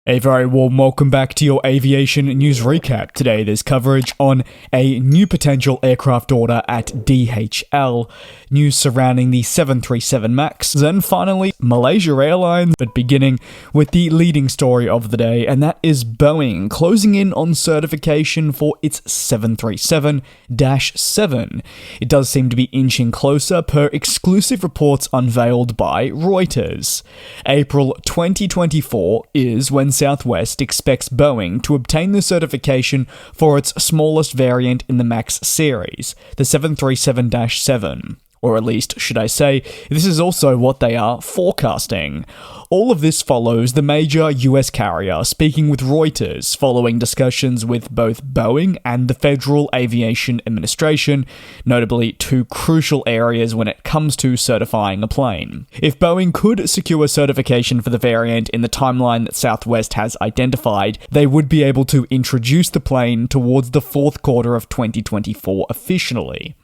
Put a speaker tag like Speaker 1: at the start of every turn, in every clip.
Speaker 1: A very warm welcome back to your aviation news recap. Today there's coverage on a new potential aircraft order at DHL, news surrounding the 737 MAX, then finally Malaysia Airlines, but beginning with the leading story of the day, and that is Boeing closing in on certification for its 737-7. It does seem to be inching closer per exclusive reports unveiled by Reuters. April 2024 is when Southwest expects Boeing to obtain the certification for its smallest variant in the MAX series, the 737-7. Or at least, should I say, this is also what they are forecasting. All of this follows the major US carrier speaking with Reuters following discussions with both Boeing and the Federal Aviation Administration, notably two crucial areas when it comes to certifying a plane. If Boeing could secure certification for the variant in the timeline that Southwest has identified, they would be able to introduce the plane towards the fourth quarter of 2024 officially.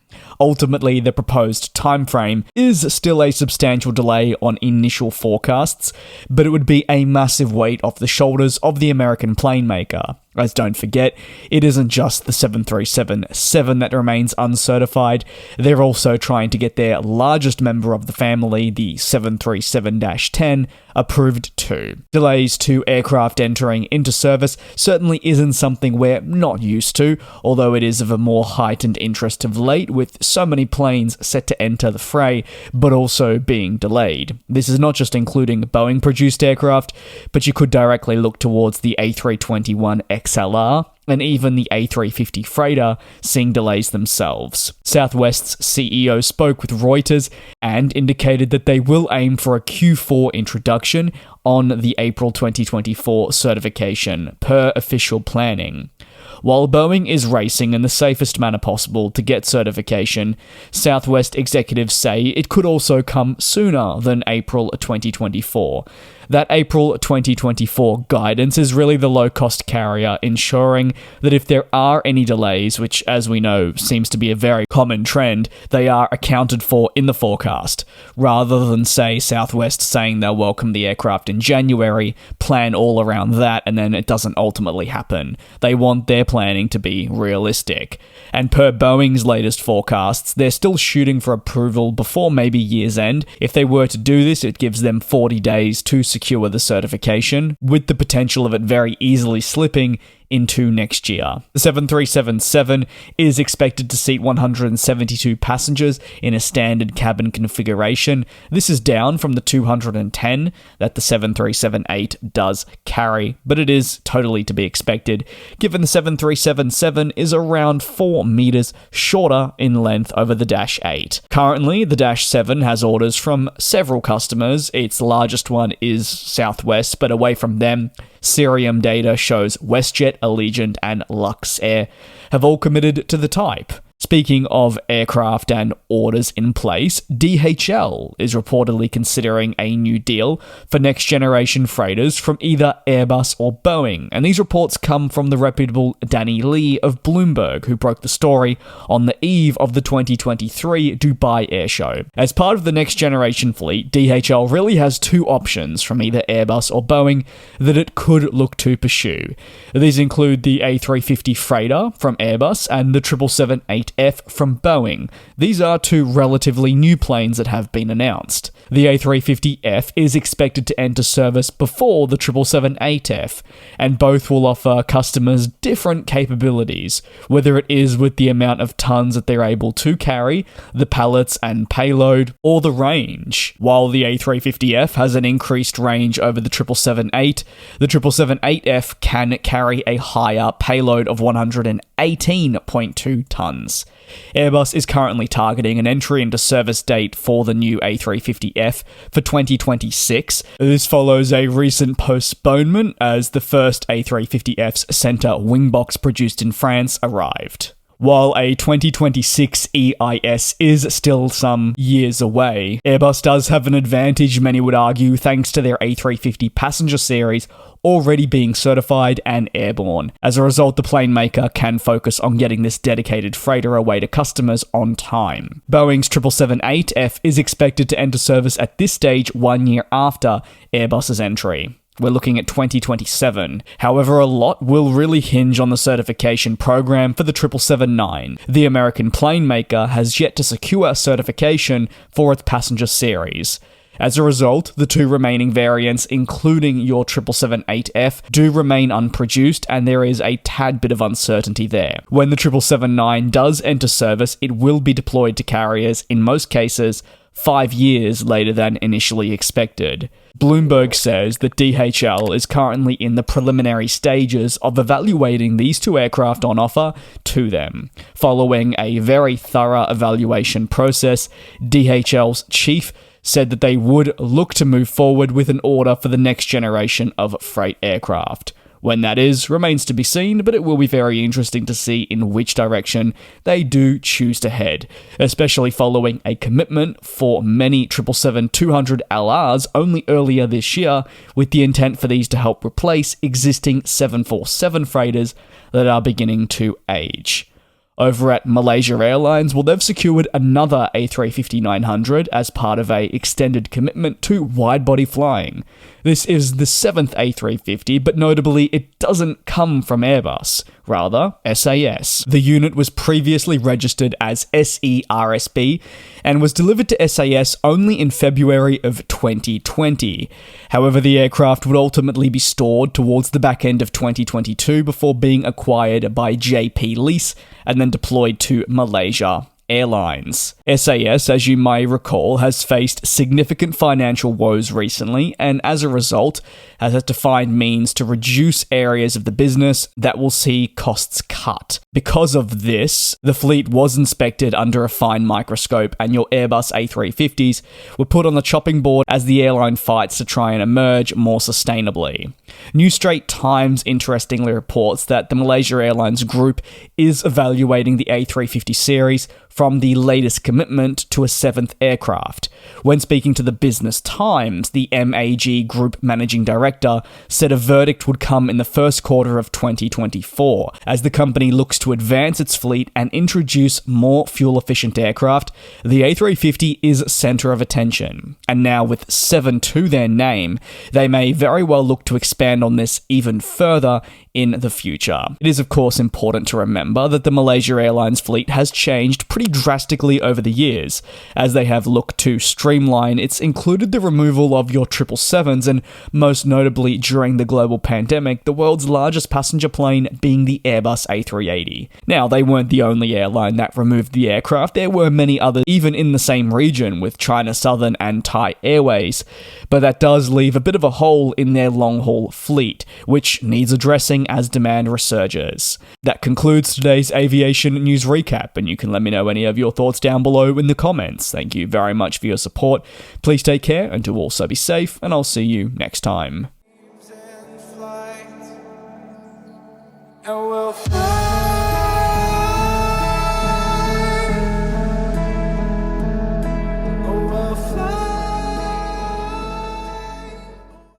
Speaker 1: Ultimately, the proposed timeframe is still a substantial delay on initial forecasts, but it would be a massive weight off the shoulders of the American plane maker. As don't forget, it isn't just the 737-7 that remains uncertified, they're also trying to get their largest member of the family, the 737-10, approved too. Delays to aircraft entering into service certainly isn't something we're not used to, although it is of a more heightened interest of late with so many planes set to enter the fray, but also being delayed. This is not just including Boeing-produced aircraft, but you could directly look towards the A321 XLR, and even the A350 freighter seeing delays themselves. Southwest's CEO spoke with Reuters and indicated that they will aim for a Q4 introduction on the April 2024 certification, per official planning. While Boeing is racing in the safest manner possible to get certification, Southwest executives say it could also come sooner than April 2024. That April 2024 guidance is really the low-cost carrier ensuring that if there are any delays, which as we know seems to be a very common trend, they are accounted for in the forecast, rather than say Southwest saying they'll welcome the aircraft in January, plan all around that, and then it doesn't ultimately happen. They want their planning to be realistic. And per Boeing's latest forecasts, they're still shooting for approval before maybe year's end. If they were to do this, it gives them 40 days to secure the certification, with the potential of it very easily slipping into next year. The 737-7 is expected to seat 172 passengers in a standard cabin configuration. This is down from the 210 that the 737-8 does carry, but it is totally to be expected, given the 737-7 is around 4 meters shorter in length over the Dash 8. Currently, the Dash 7 has orders from several customers. Its largest one is Southwest, but away from them, Cirium data shows WestJet, Allegiant, and Luxair have all committed to the type. Speaking of aircraft and orders in place, DHL is reportedly considering a new deal for next-generation freighters from either Airbus or Boeing, and these reports come from the reputable Danny Lee of Bloomberg, who broke the story on the eve of the 2023 Dubai Air Show. As part of the next-generation fleet, DHL really has two options from either Airbus or Boeing that it could look to pursue. These include the A350 freighter from Airbus and the 777-8F from Boeing. These are two relatively new planes that have been announced. The A350F is expected to enter service before the 777-8F, and both will offer customers different capabilities, whether it is with the amount of tons that they're able to carry, the pallets and payload, or the range. While the A350F has an increased range over the 777-8, the 777-8F can carry a higher payload of 118.2 tons. Airbus is currently targeting an entry into service date for the new A350F for 2026. This follows a recent postponement as the first A350F's center wingbox produced in France arrived. While a 2026 EIS is still some years away, Airbus does have an advantage, many would argue, thanks to their A350 passenger series already being certified and airborne. As a result, the plane maker can focus on getting this dedicated freighter away to customers on time. Boeing's 777-8F is expected to enter service at this stage 1 year after Airbus's entry. We're looking at 2027. However, a lot will really hinge on the certification program for the 777-9. The American plane maker has yet to secure certification for its passenger series. As a result, the two remaining variants, including your 777-8F, do remain unproduced, and there is a tad bit of uncertainty there. When the 777-9 does enter service, it will be deployed to carriers, in most cases, 5 years later than initially expected. Bloomberg says that DHL is currently in the preliminary stages of evaluating these two aircraft on offer to them. Following a very thorough evaluation process, DHL's chief said that they would look to move forward with an order for the next generation of freight aircraft. When that is, remains to be seen, but it will be very interesting to see in which direction they do choose to head, especially following a commitment for many 777-200LRs only earlier this year, with the intent for these to help replace existing 747 freighters that are beginning to age. Over at Malaysia Airlines, well, they've secured another A350-900 as part of a extended commitment to wide-body flying. This is the 7th A350, but notably, it doesn't come from Airbus, rather SAS. The unit was previously registered as SERSB and was delivered to SAS only in February of 2020. However, the aircraft would ultimately be stored towards the back end of 2022 before being acquired by JP Lease and then deployed to Malaysia Airlines. SAS, as you may recall, has faced significant financial woes recently, and as a result, has had to find means to reduce areas of the business that will see costs cut. Because of this, the fleet was inspected under a fine microscope, and your Airbus A350s were put on the chopping board as the airline fights to try and emerge more sustainably. New Straits Times interestingly reports that the Malaysia Airlines group is evaluating the A350 series from the latest commitment to a 7th aircraft. When speaking to the Business Times, the MAG Group Managing Director said a verdict would come in the first quarter of 2024. As the company looks to advance its fleet and introduce more fuel-efficient aircraft, the A350 is center of attention. And now with 7 to their name, they may very well look to expand on this even further in the future. It is of course important to remember that the Malaysia Airlines fleet has changed pretty drastically over the years. As they have looked to streamline, it's included the removal of your 777s and most notably during the global pandemic, the world's largest passenger plane being the Airbus A380. Now, they weren't the only airline that removed the aircraft. There were many others even in the same region with China Southern and Thai Airways, but that does leave a bit of a hole in their long-haul fleet, which needs addressing as demand resurges. That concludes today's aviation news recap, and you can let me know any of your thoughts down below in the comments. Thank you very much for your support. Please take care and do also be safe, and I'll see you next time.